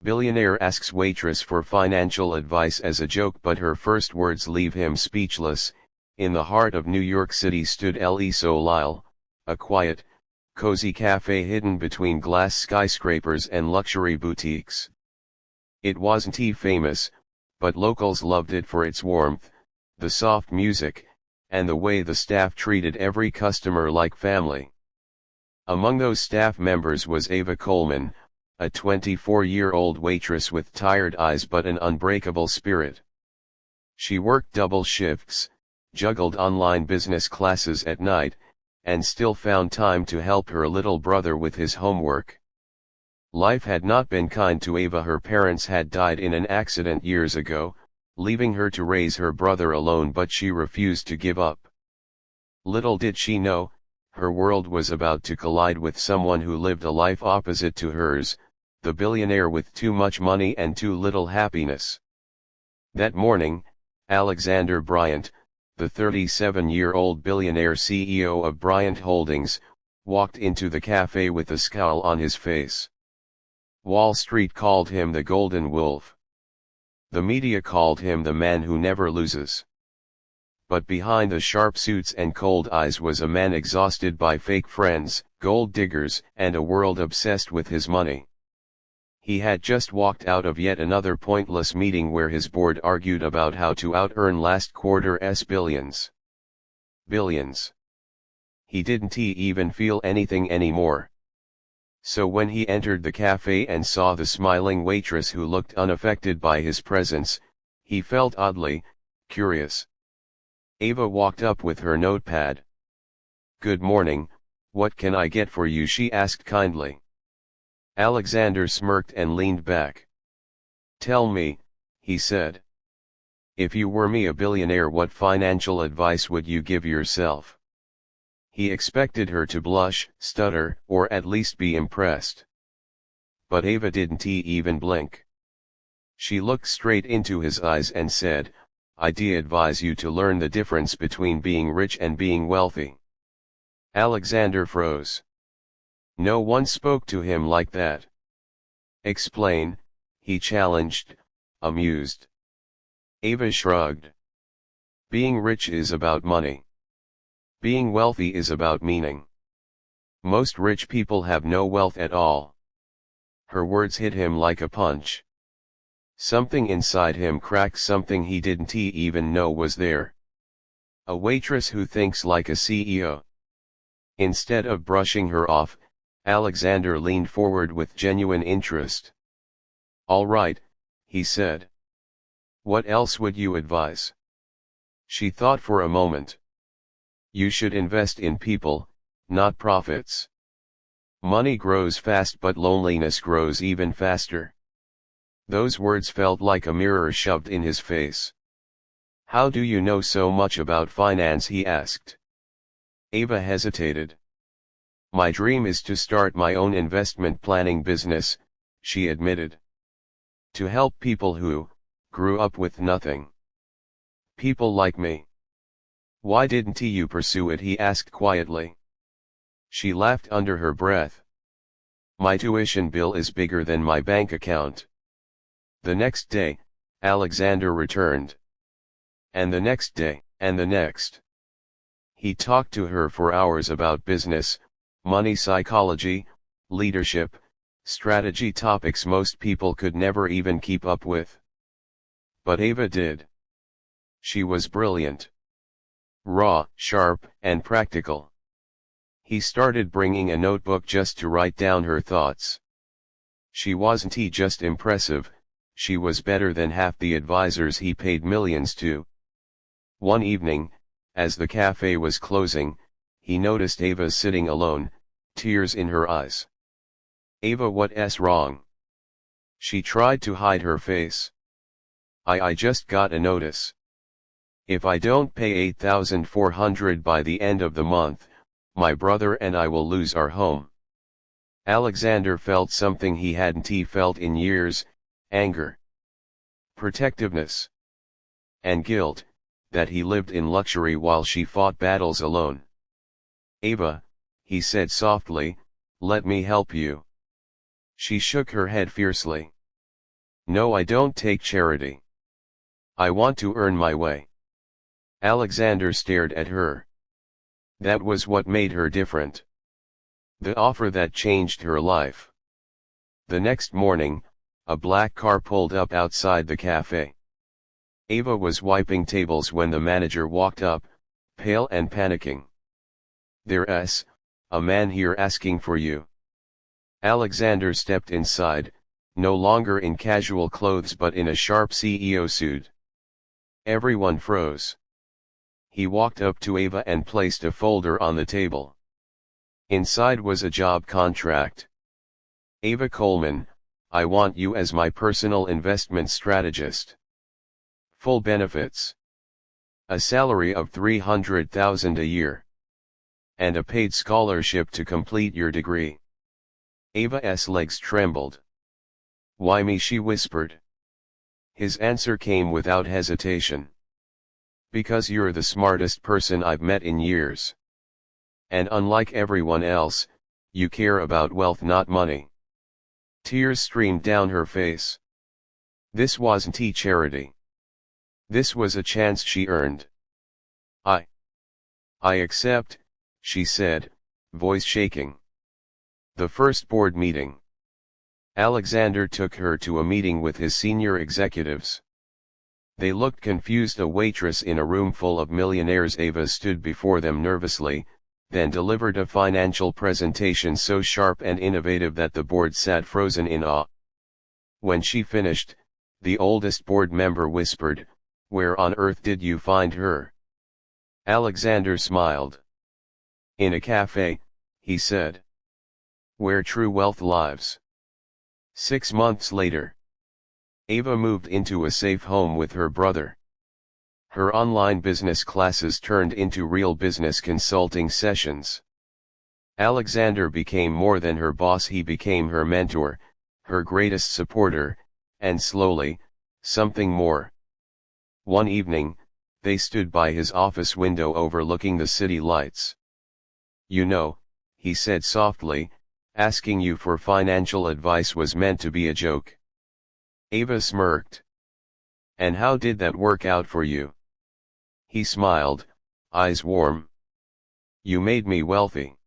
Billionaire asks waitress for financial advice as a joke, but her first words leave him speechless. In the heart of New York City stood Le Soleil, a quiet, cozy cafe hidden between glass skyscrapers and luxury boutiques. It wasn't famous, but locals loved it for its warmth, the soft music, and the way the staff treated every customer like family. Among those staff members was Ava Coleman, a 24-year-old waitress with tired eyes but an unbreakable spirit. She worked double shifts, juggled online business classes at night, and still found time to help her little brother with his homework. Life had not been kind to Ava. Her parents had died in an accident years ago, leaving her to raise her brother alone, but she refused to give up. Little did she know, her world was about to collide with someone who lived a life opposite to hers, the billionaire with too much money and too little happiness. That morning, Alexander Bryant, the 37-year-old billionaire CEO of Bryant Holdings, walked into the cafe with a scowl on his face. Wall Street called him the Golden Wolf. The media called him the man who never loses. But behind the sharp suits and cold eyes was a man exhausted by fake friends, gold diggers, and a world obsessed with his money. He had just walked out of yet another pointless meeting where his board argued about how to out-earn last quarter's billions. Billions. He didn't even feel anything anymore. So when he entered the cafe and saw the smiling waitress who looked unaffected by his presence, he felt oddly curious. Ava walked up with her notepad. "Good morning, what can I get for you?" she asked kindly. Alexander smirked and leaned back. "Tell me," he said. "If you were me, a billionaire, what financial advice would you give yourself?" He expected her to blush, stutter, or at least be impressed. But Ava didn't even blink. She looked straight into his eyes and said, "I'd advise you to learn the difference between being rich and being wealthy." Alexander froze. No one spoke to him like that. "Explain," he challenged, amused. Ava shrugged. "Being rich is about money. Being wealthy is about meaning. Most rich people have no wealth at all." Her words hit him like a punch. Something inside him cracked, something he didn't even know was there. A waitress who thinks like a CEO. Instead of brushing her off, Alexander leaned forward with genuine interest. "All right," he said. "What else would you advise?" She thought for a moment. "You should invest in people, not profits. Money grows fast, but loneliness grows even faster." Those words felt like a mirror shoved in his face. "How do you know so much about finance?" he asked. Ava hesitated. "My dream is to start my own investment planning business," she admitted. "To help people who grew up with nothing. People like me." "Why didn't you pursue it?" he asked quietly. She laughed under her breath. "My tuition bill is bigger than my bank account." The next day, Alexander returned. And the next day, and the next. He talked to her for hours about business, money psychology, leadership, strategy, topics most people could never even keep up with. But Ava did. She was brilliant. Raw, sharp, and practical. He started bringing a notebook just to write down her thoughts. She wasn't just impressive, she was better than half the advisors he paid millions to. One evening, as the cafe was closing, he noticed Ava sitting alone, tears in her eyes. "Ava, what's wrong?" She tried to hide her face. I just got a notice. If I don't pay $8,400 by the end of the month, my brother and I will lose our home." Alexander felt something he hadn't felt in years: anger, protectiveness, and guilt, that he lived in luxury while she fought battles alone. "Ava," he said softly, "let me help you." She shook her head fiercely. No, I don't take charity. I want to earn my way. Alexander stared at her. That was what made her different. The offer that changed her life. The next morning, a black car pulled up outside the cafe. Ava was wiping tables when the manager walked up, pale and panicking. "There's a man here asking for you." Alexander stepped inside, no longer in casual clothes but in a sharp CEO suit. Everyone froze. He walked up to Ava and placed a folder on the table. Inside was a job contract. "Ava Coleman, I want you as my personal investment strategist. Full benefits. A salary of $300,000 a year. And a paid scholarship to complete your degree." Ava's legs trembled. "Why me?" she whispered. His answer came without hesitation. "Because you're the smartest person I've met in years. And unlike everyone else, you care about wealth, not money." Tears streamed down her face. This wasn't charity. This was a chance she earned. I accept," she said, voice shaking. The first board meeting. Alexander took her to a meeting with his senior executives. They looked confused. A waitress in a room full of millionaires. Ava stood before them nervously, then delivered a financial presentation so sharp and innovative that the board sat frozen in awe. When she finished, the oldest board member whispered, "Where on earth did you find her?" Alexander smiled. "In a cafe," he said. "Where true wealth lives." 6 months later, Ava moved into a safe home with her brother. Her online business classes turned into real business consulting sessions. Alexander became more than her boss. He became her mentor, her greatest supporter, and slowly, something more. One evening, they stood by his office window overlooking the city lights. "You know," he said softly, "asking you for financial advice was meant to be a joke." Ava smirked. "And how did that work out for you?" He smiled, eyes warm. "You made me wealthy."